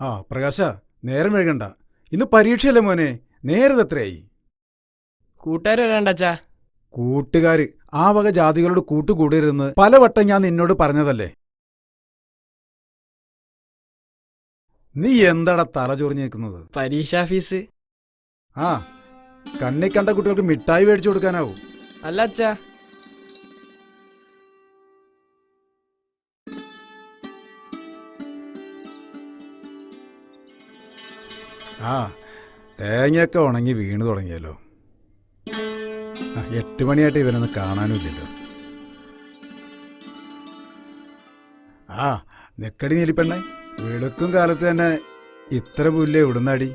ആ പ്രകാശ, നേരം വൈകണ്ട. ഇന്ന് പരീക്ഷയല്ലേ മോനെ, നേരത് എത്രയായി? കൂട്ടുകാർ വരാണ്ടച്ചാ. കൂട്ടുകാര് ആ വക ജാതികളോട് കൂട്ടുകൂടരുതെന്ന് പലവട്ടം ഞാൻ നിന്നോട് പറഞ്ഞതല്ലേ. നീ എന്താടാ തല ചൊറിഞ്ഞു നിൽക്കുന്നത്? പരീക്ഷാ ഫീസ്. ആ, കണ്ണി കണ്ട കുട്ടികൾക്ക് മിഠായി മേടിച്ചു കൊടുക്കാനാവും. അല്ല അച്ഛാ, ആ തേങ്ങയൊക്കെ ഉണങ്ങി വീണു തുടങ്ങിയല്ലോ. 8 മണിയായിട്ട് ഇവനൊന്നും കാണാനുമില്ലല്ലോ. ആ നിക്കടി നീലിപ്പെണ്ണെ, വെളുക്കും കാലത്ത് തന്നെ ഇത്ര പുല്ലേ ഇടുന്നാടി.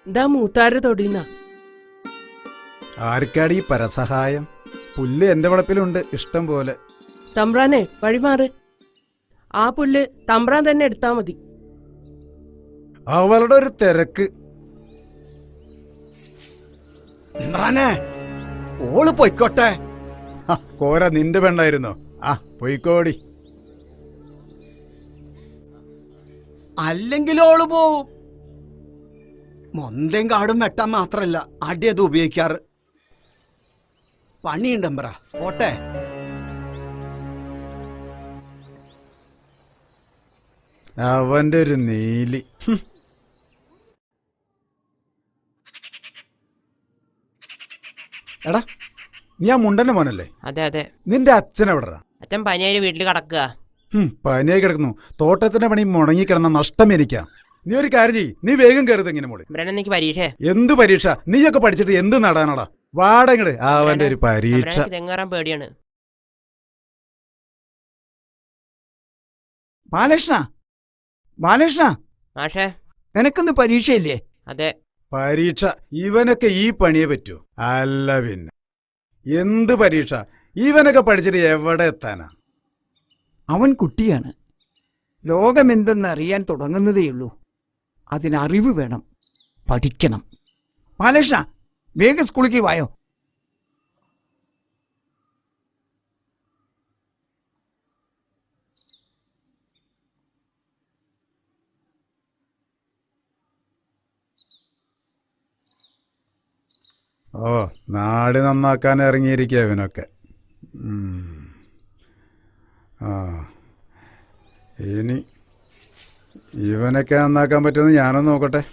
ഇതാ മൂത്താര് തൊടിയുന്ന. ആർക്കാടി പരസഹായം? പുല്ല് എന്റെ വളപ്പിലുണ്ട് ഇഷ്ടം പോലെ. തമ്പ്രാനെ വഴിമാറ്. ആ പുല്ല് തമ്പ്രാൻ തന്നെ എടുത്താ മതി. അവളുടെ ഒരു തിരക്ക്. ഓള് പൊയ്ക്കോട്ടെ. കോര നിന്റെ പെണ്ണായിരുന്നോ? ആ പൊയ്ക്കോടി. അല്ലെങ്കിൽ ഓള് പോവും. മൊന്തയും കാടും വെട്ടാൻ മാത്രല്ല അടിയത് ഉപയോഗിക്കാറ്. പണിയുണ്ടമ്പ്ര, പോട്ടെ. അവന്റെ ഒരു നീലി. എടാ, നീ ആ മുണ്ടന്റെ മോനല്ലേ? അതെ അതെ. നിന്റെ അച്ഛൻ എവിടെടാ? അച്ഛൻ പനിയായി വീട്ടിൽ കിടക്കുക. പനിയായി കിടക്കുന്നു. തോട്ടത്തിന്റെ പണി മുടങ്ങിക്കിടന്ന നഷ്ടം എനിക്കാ. നീ ഒരു കാര്യം ചെയ്യ്, നീ വേഗം കയറുത് എങ്ങനെ മോളെ. എനിക്ക് പരീക്ഷ. എന്ത് പരീക്ഷ? നീയൊക്കെ പഠിച്ചിട്ട് എന്ത് നടാനാടാ? വാടങ്ങട് അവന്റെ ഒരു പരീക്ഷ. തെങ്ങേറാൻ പേടിയാണ്. ബാലകൃഷ്ണ, ബാലകൃഷ്ണ, മാഷേ നിനക്കൊന്ന് പരീക്ഷയില്ലേ? അതെ. പരീക്ഷ? ഇവനൊക്കെ ഈ പണിയെ പറ്റൂ? അല്ല പിന്നെ എന്ത് പരീക്ഷ? ഇവനൊക്കെ പഠിച്ചിട്ട് എവിടെ എത്താനാ? അവൻ കുട്ടിയാണ്. ലോകമെന്തെന്നറിയാൻ തുടങ്ങുന്നതേയുള്ളൂ. അതിനറിവ് വേണം, പഠിക്കണം. ബാലകൃഷ്ണ, വേഗം സ്കൂളിലേക്ക് വായോ. ഓ, നാട് നന്നാക്കാൻ ഇറങ്ങിയിരിക്കുക ഇവനൊക്കെ. ആ, ഇനി ഇവനൊക്കെ നന്നാക്കാൻ പറ്റുമെന്ന് ഞാനൊന്ന് നോക്കട്ടെ.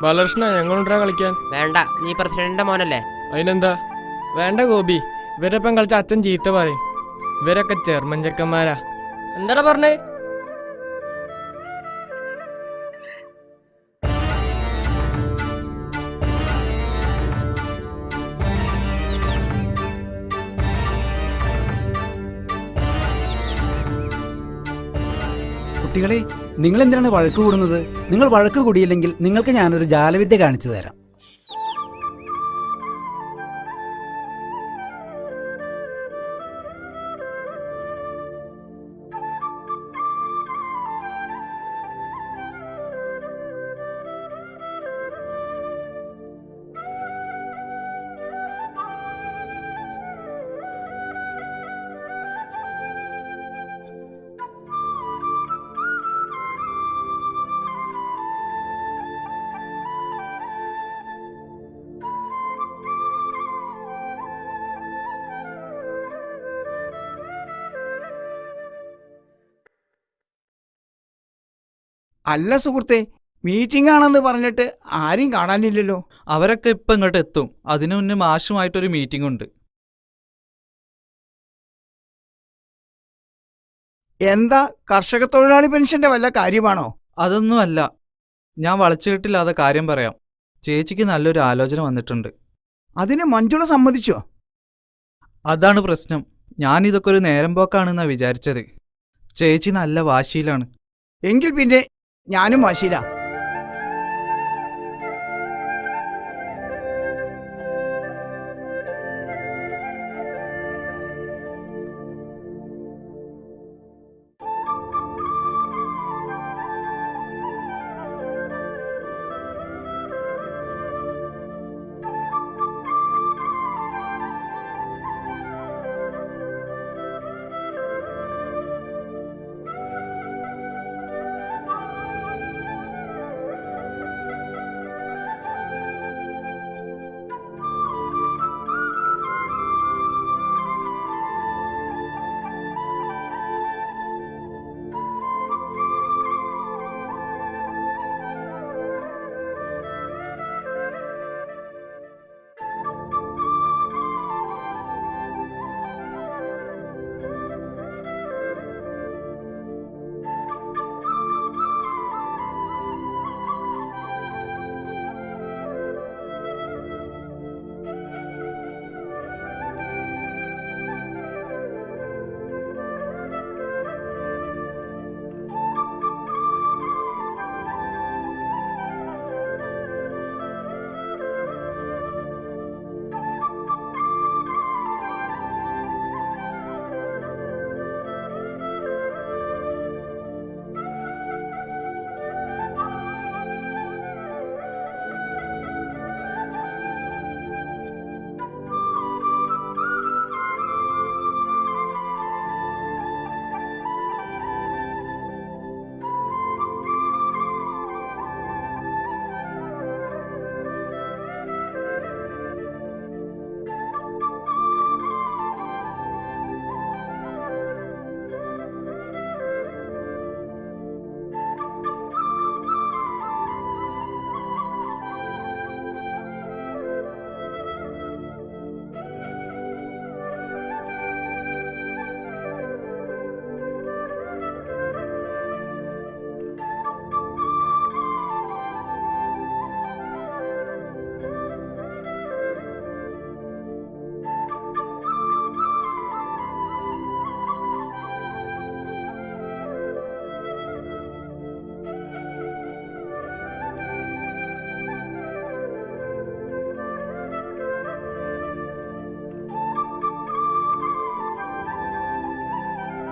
ബാലകൃഷ്ണ, ഞങ്ങളുണ്ടാ കളിക്കാൻ? വേണ്ട, നീ പ്രസിഡന്റിന്റെ മോനല്ലേ. അതിനെന്താ? വേണ്ട ഗോപി, ഇവരൊപ്പം കളിച്ച അച്ഛൻ ചീത്ത പറയും. ഇവരൊക്കെ ചെറുമൻ ചെക്കന്മാരാ. എന്താടാ പറഞ്ഞേ? കുട്ടികളെ, നിങ്ങൾ എന്തിനാണ് വഴക്ക് കൂടുന്നത്? നിങ്ങൾ വഴക്ക് കൂടിയില്ലെങ്കിൽ നിങ്ങൾക്ക് ഞാനൊരു ജാലവിദ്യ കാണിച്ചു തരാം. അല്ല സുഹൃത്തെ, മീറ്റിംഗ് ആണെന്ന് പറഞ്ഞിട്ട് ആരും കാണാനില്ലല്ലോ. അവരൊക്കെ ഇപ്പം ഇങ്ങോട്ട് എത്തും. അതിനു മുന്നേ മാഷുമായിട്ടൊരു മീറ്റിംഗ് ഉണ്ട്. എന്താ, കർഷക തൊഴിലാളി പെൻഷന്റെ വല്ല കാര്യമാണോ? അതൊന്നുമല്ല. ഞാൻ വളച്ചുകെട്ടില്ലാതെ കാര്യം പറയാം. ചേച്ചിക്ക് നല്ലൊരു ആലോചന വന്നിട്ടുണ്ട്. അതിന് മഞ്ജുള സമ്മതിച്ചോ? അതാണ് പ്രശ്നം. ഞാനിതൊക്കെ ഒരു നേരം പോക്കാണെന്നാണ് വിചാരിച്ചത്. ചേച്ചി നല്ല വാശിയിലാണ്. എങ്കിൽ പിന്നെ ഞാനും വാശിയിലാ.